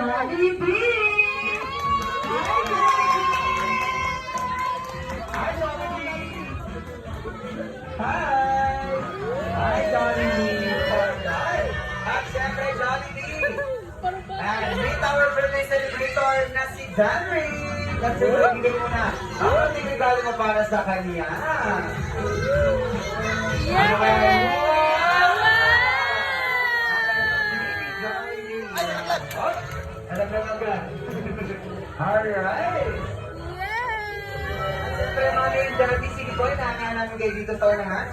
Jollibee! Hi! Hi, Jollibee! Alright! At syempre, Jollibee! And meet our birthday celebrator na si Danry! At siguro, bigay mo na ang ating regalo mo para sa kanya. Ano kaya yun? Alam na lang ka. Alright! Siyempre, mga name Jollibee City Boy, namin kayo dito sa unahan.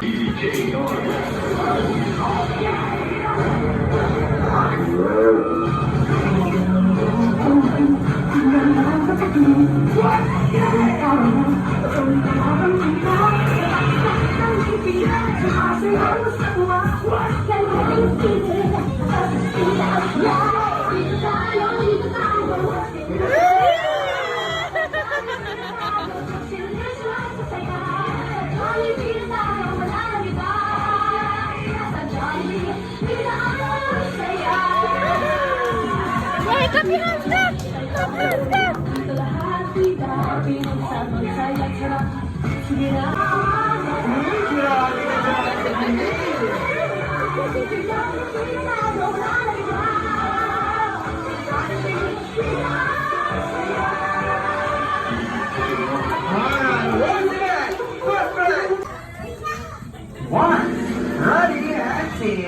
One, ready and sing.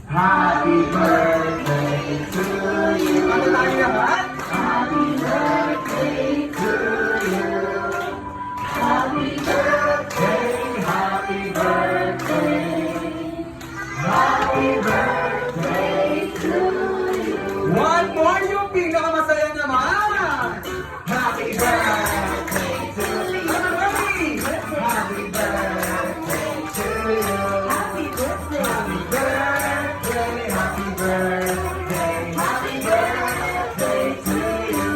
Happy birthday to you. Ano tayo naman? Happy birthday to you. Happy birthday, happy birthday. Happy birthday to you. One more, yung pinakamasaya naman. Happy birthday to you. Happy birthday to you. Happy birthday. Happy birthday. Happy birthday. Happy birthday to you.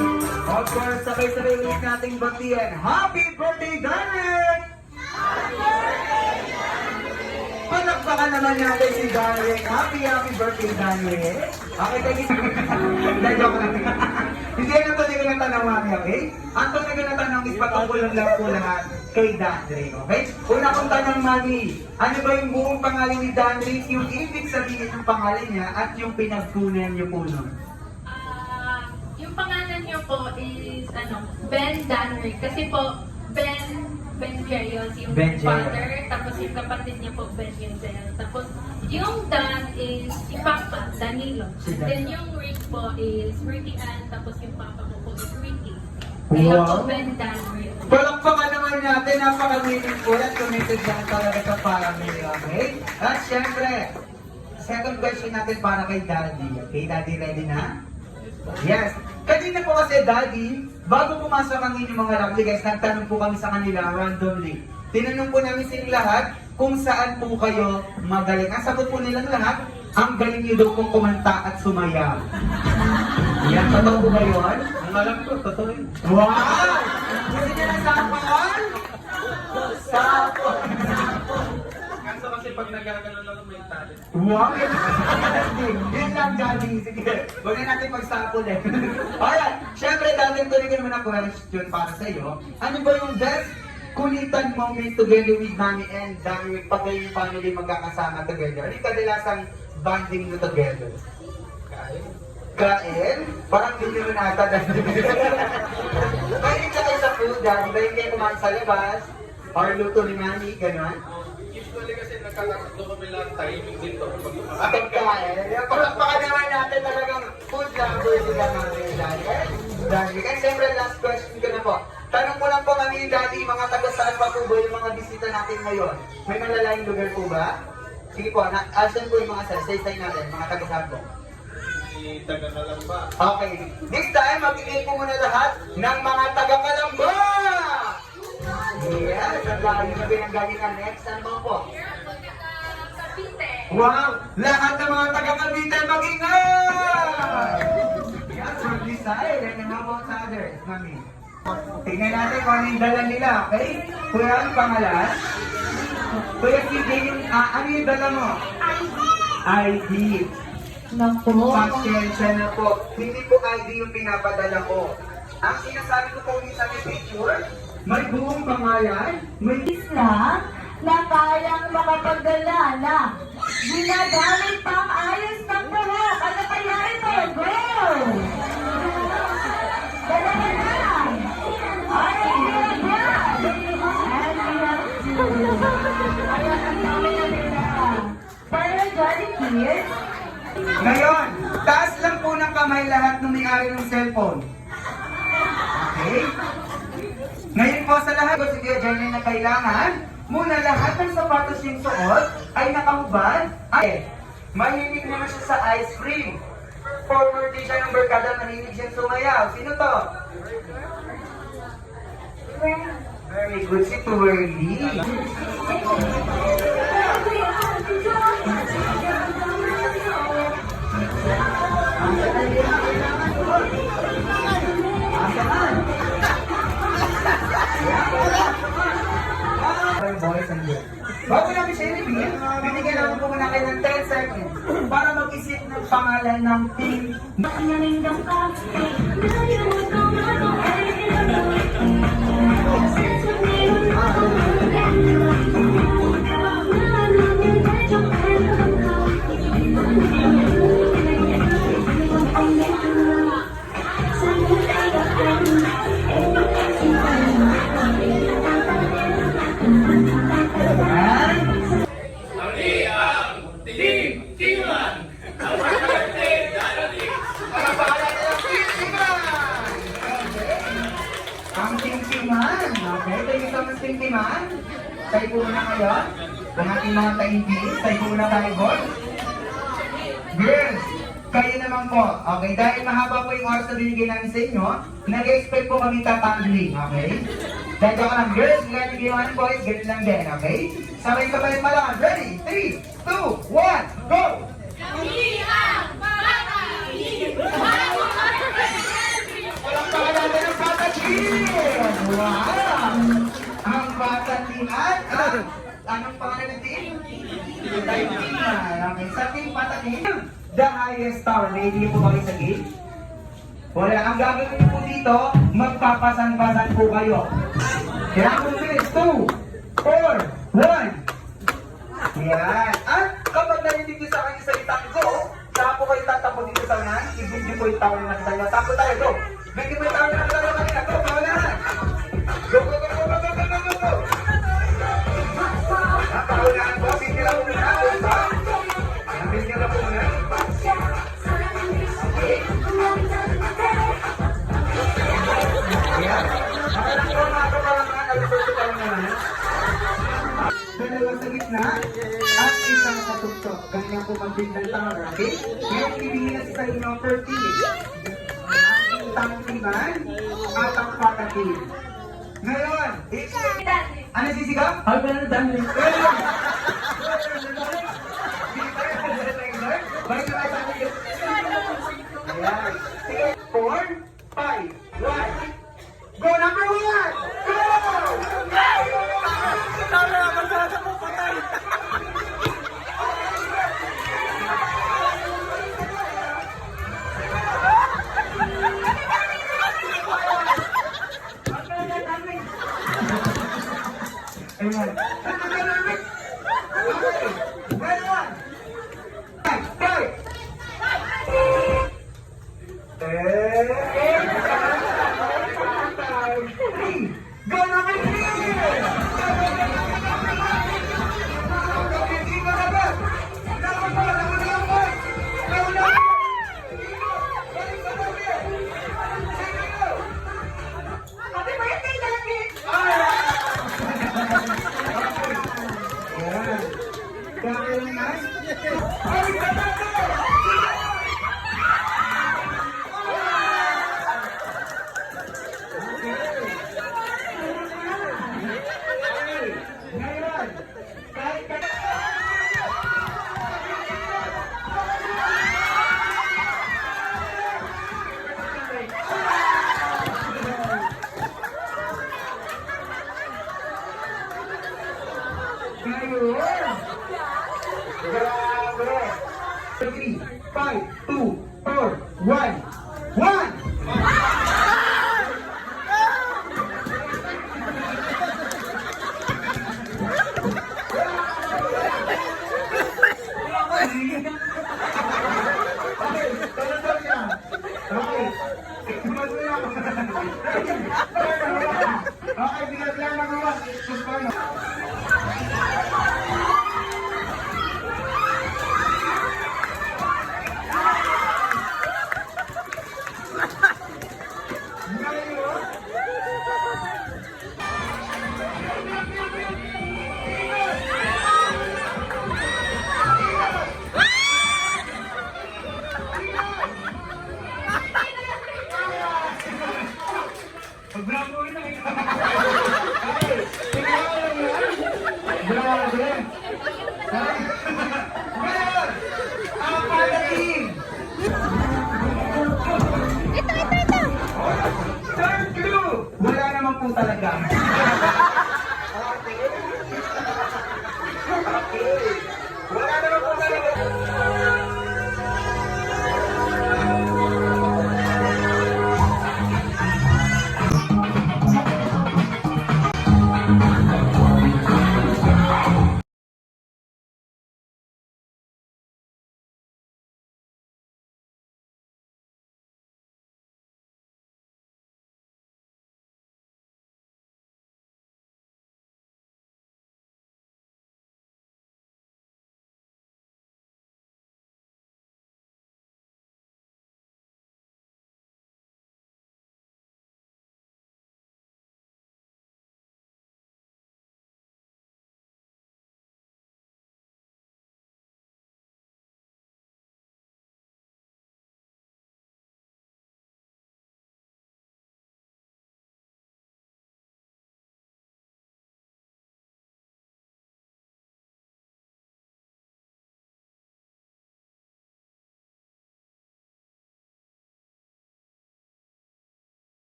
Of course, sabay-sabay ulit nating batiyan. Happy birthday, Darren! Happy birthday, Darren! Palakpakan naman natin si Darren. Happy birthday, Darren! Okay, thank you. Hindi, joke lang. Hindi yan ang tunay ko ng tanong, mami, okay? Ang tunay ko ng tanong is patungkulan lang po lahat kay Danry, okay? Una kong tanong, mami, ano ba yung buong pangalan ni Danry, yung ibig sabihin ng pangalan niya at yung pinagkunan niyo po nun? Yung pangalan niyo po is Ben Danry. Kasi po, Ben Jerios, yung Ben Jerios. father, tapos yung kapatid niya po, Ben Yunzel. Tapos yung Dan is si Papa, Danilo. Si Dan. Then yung Rick po is Ricky Ann, tapos yung Papa ko po is Ricky. Kaya Wow. po Ben Danry. Palakpakan naman natin, napaka-meaningful at committed lang talaga sa family, okay? At syempre, second question natin para kay Daddy. Okay, Daddy, ready na? Yes. Kanina po kasi, Daddy, bago pumasok ang inyong mga lovely guys, nagtanong po kami sa kanila randomly. Tinanong po namin silang lahat kung saan po kayo magaling. Ang sagot po nilang lahat, ang galing niyo daw pong kumanta at sumayaw. Yan, totoo po ba yun? Ang alam ko, totoo yun. Wow! Gusto niyo ng sapon? Sapon! Kaso kasi pag nagkakaroon ako may talent. Wow! Yun lang, Daddy. Sige, huwag na natin magsapon eh. Alright, syempre, Daddy, tuloy ko naman ang question para sa iyo. Ano ba yung best kulitan moment together with Mami and Danry pag kayo yung family magkakasama together? Ano yung kadalasang bonding nyo together? Kain. Kain? Parang hindi nyo nata, Daddy. Kain ka kayo sa food, Daddy. Kain kayo kumain sa labas. Or luto ni Mami, gano'n. Usually kasi nagkakaroon kami lang timing dito. At pagkain. Palakpakan naman natin talagang food lover sila namin, Daddy. Kaya siyempre, last question ko na po. Tanong ko lang po kami, Daddy, mga taga saan pa po ba yung mga bisita natin ngayon? May malalayong lugar po ba? Sige po, asan po yung mga say natin, mga taga saan po? Taga na lang ba? Okay, this time, mag-ibig po muna lahat ng mga taga Kalamba! Yes, ang dami na pinanggalingan. Next, ano po? Wow! Lahat ng mga taga Cavite, mag-ingay! Yes, from this side, and how about sa others, Mami? Tingnan natin kung ano yung dala nila, okay? Kuya, ang pangalan? Kuya, sige yung, ano yung dala mo? ID. Naku. Pasensya na po. Hindi po ID yung pinapadala ko. Ang sinasabi ko po minsan ni picture, may buong pangalan, may Isla na kayang makapagdala na ginagamit pang ayos ng buhok. Ano kaya ito? Go! Dalawa na! Ay, hirap yan! And we have two. Ayan, ang dami na nila. Para Jolly Kids. Ngayon, taas lang po ng kamay lahat ng may-ari ng cellphone. Okay? Ngayon po sa lahat, si Kuya Jeremy na kailangan, muna lahat ng sapatos yung suot ay nakahubad. Ay, mahilig naman siya sa ice cream. Former teacher ng Barkada, mahilig siyang sumayaw. Sino to? Very good, si Twirly. Boys and girls. Bago namin siya ibigin, bibigyan namin po muna kayo ng 10 seconds para mag-isip ng pangalan ng team. Ang Tingtiman. Okay, thank you so much, Tingtiman. Tayo po muna kayo. Ang ating mga taintis. Tayo po muna tayo, boss. Girls, kayo naman po. Okay, dahil mahaba po yung oras na binigay namin sa inyo, nag-expect po kami tatangling, okay? Dahil ako lang, girls, ganyan ginawa boys, ganyan lang din, okay? Sabay-sabay pa lang. Ready? 3, 2, 1, go! Walang pangalan ng Bata Team! Wow! Ang Bata Team at anong pangalan ng team? Taintiman. Okay, sa team Bata Team, the highest star. May po kami sa game? Wala. Ang gagawin niyo po dito, magpapasan-pasan po kayo. Kailangan mo bilis. 2, 4, 1. Yan. At kapag narinig niyo sa akin yung salitang go, saka po kayo tatampo dito sa unan, i-video po yung tao na nakita niyo. Tampo tayo, go! Video po yung tao na nakita niyo kanina. Go, paunahan! Go, go, go, go, go, go, go, go, go! Paunahan po, video lang po muna. Video lang po muna. Okay. Ayan. Makalang po mga kapalangan, alipas ko lang naman. Dalawa sa gitna at isang sa tuktok. Ganyan po mag-big ng tower, okay? Ngayon, ibigin na sa inyo 30. Ang tangkiman at ang patakin. Ngayon, ano sisigaw? Ay, wala na dami. Balik na tayo sa akin. Ayan. Sige, 4, 5, 1. Go, number 1! Go! Ayan. Well done. 5. Go number 3! Happy birthday, Jolly! Dahil naman, Masuya ako. Okay, bigat lang magawa. Suspano. Bravo na ito. Bravo din. Ngayon, ang palating. Ito. Turn two. Wala naman po talaga. Okay. Wala naman po talaga.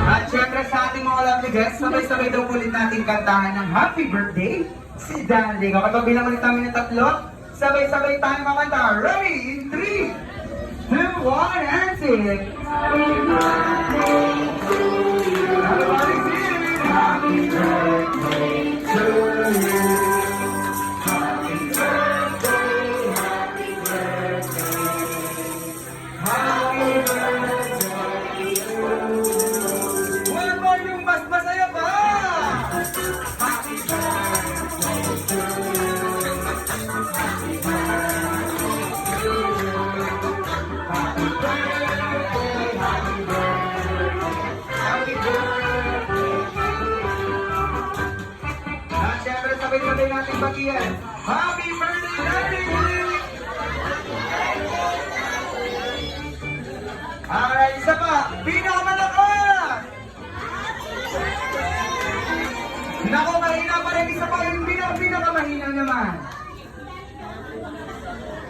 At syempre sa ating mga lovely guests, sabay-sabay daw ulit natin kantahan ng Happy Birthday si Dan Rico. Kapag bilang ulit namin ng tatlo, sabay-sabay tayo makanta. Ready? In 3, 2, 1, and sing! Happy birthday to you! Everybody sing! Happy birthday to you! Happy birthday, happy birthday, happy birthday to you! One more yung mas masaya pa! Happy birthday to you! Happy birthday to you! Happy birthday, happy birthday, happy birthday to you! At syempre sabay-sabay natin bagiyan. Happy birthday, Daddy! Alright, isa pa. Pinakamalakas! Nako, mahina pa rin. Isa pa yung pinakamahina naman.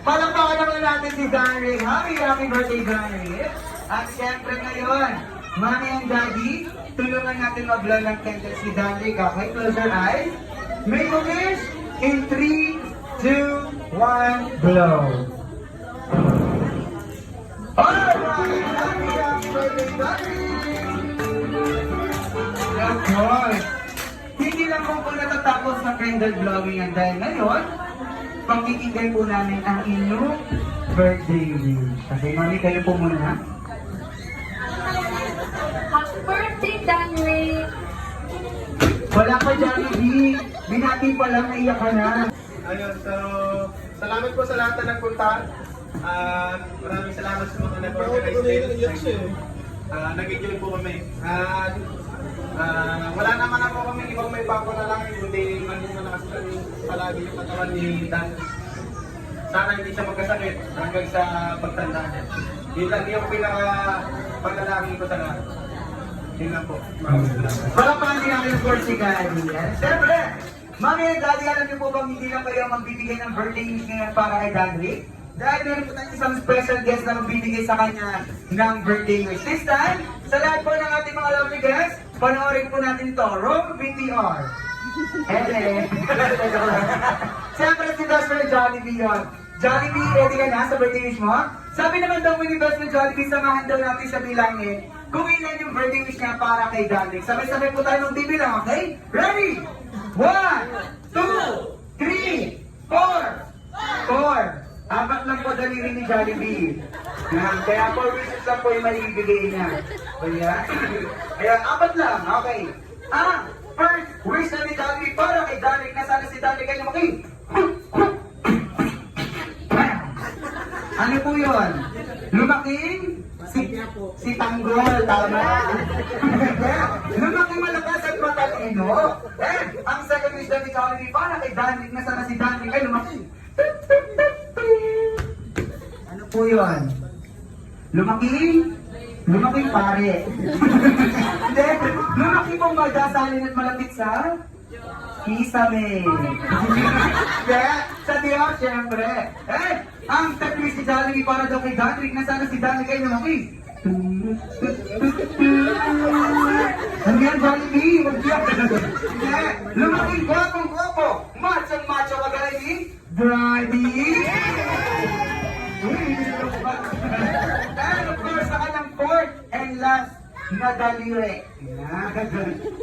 Palakpakan naman natin si Danrick. Happy birthday, Danrick. At syempre ngayon, Mami and Daddy, tulungan natin mag-blow ng candle si Danrick. Okay, close your eyes. Make a wish in 3, 2, 1, blow. Alright! Happy birthday, Danrick! Of course! Hindi lang po natatapos sa candle blowing ang dahil ngayon, pakikinggan po namin ang inyong birthday wish. Kasi mami, kayo po muna. Happy birthday, Danry! Wala pa Jollibee. Binati pa lang, naiyak ka na. Ayun, so, salamat po sa lahat na nagpunta. At maraming salamat sa mga nag-organize din. Nag-enjoy po kami. At wala naman ako kami ibang may bako na lang, kundi malakas kami palagi yung katawan ni Dan. Sana hindi siya magkasakit hanggang sa pagtanda niya. Yun lang yung pinaka-paglalaki ko sa lahat. Yun lang po. Palakpakan din namin of course si Daddy. Siyempre, Mami and Daddy, alam niyo po bang hindi lang kayo magbibigay ng birthday wish ngayon para kay Danrick? Dahil meron po tayong isang special guest na magbibigay sa kanya ng birthday wish. This time, sa lahat po ng ating mga lovely guests, panoorin po natin to. Roll VTR. Siyempre si Best Friend Jollibee yun. Jollibee, ready ka na sa birthday wish mo? Sabi naman daw ni Best Friend Jollibee, samahan daw natin sa bilangin kung ilan yung birthday wish niya para kay Danik. Sabay-sabay po tayo ng TV lang, okay? Ready? 1, 2, 3, 4. 4. Apat lang po daliri ni Jollibee. Yan. Kaya 4 wishes lang po yung maibigay niya. Kaya, kaya apat lang. Okay. First wish na ni Jollibee para kay Danik na sana si Danik ay lumaki. Ano po yun? Lumaking? Si Tanggol, tama. Lumaking malakas at matalino. Ang second wish na ni Jollibee para kay Danik na sana si Danik ay lumaki. Ano po yun? Lumaking pare. Hindi, lumaking pong magdasalin at malapit sa kisame. Kaya, sa Diyos, syempre. Ang taklis si Jollibee para daw kay Danik na sana si Danik ay lumaki. Ano yan, Jollibee? Hindi, lumaking gwapong-gwapo. Macho-macho kagaya ni Daddy. And of course, sa kanyang fourth and last na daliri.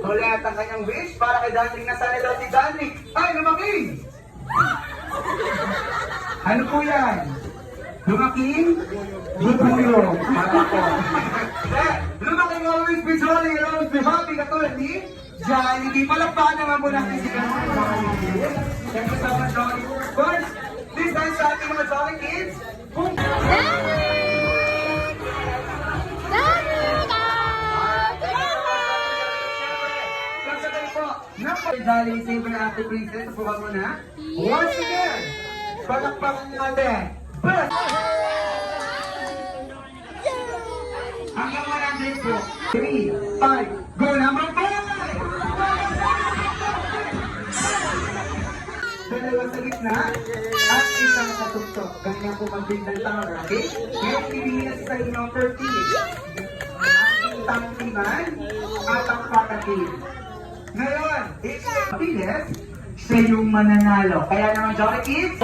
Ulit ang kanyang wish para kay Danik na sana daw si Danik ay lumaking. Ano po yan? Lumaking? Bubuyo. Lumaking always be jolly, always be happy, katulad ni Jollibee. Palakpakan naman po natin si Jollibee. Thank you so much, Jollibee. Of course, this time sa ating mga Jolly Kids, kung Dahil siyempre Ate Princess, subukan mo na. Once again, palakpakan natin. But, hanggang 100 po. 3, 5, go number 5! Dalawa sa gitna at isang sa tuktok. Ganyan po mag-build ng tower, okay? Ngayon, pilihin na sa inyo 30. Ang tangkiman at ang patatin. Ngayon, it's your happiness, siya yung mananalo. Kaya naman, Jolly Kids,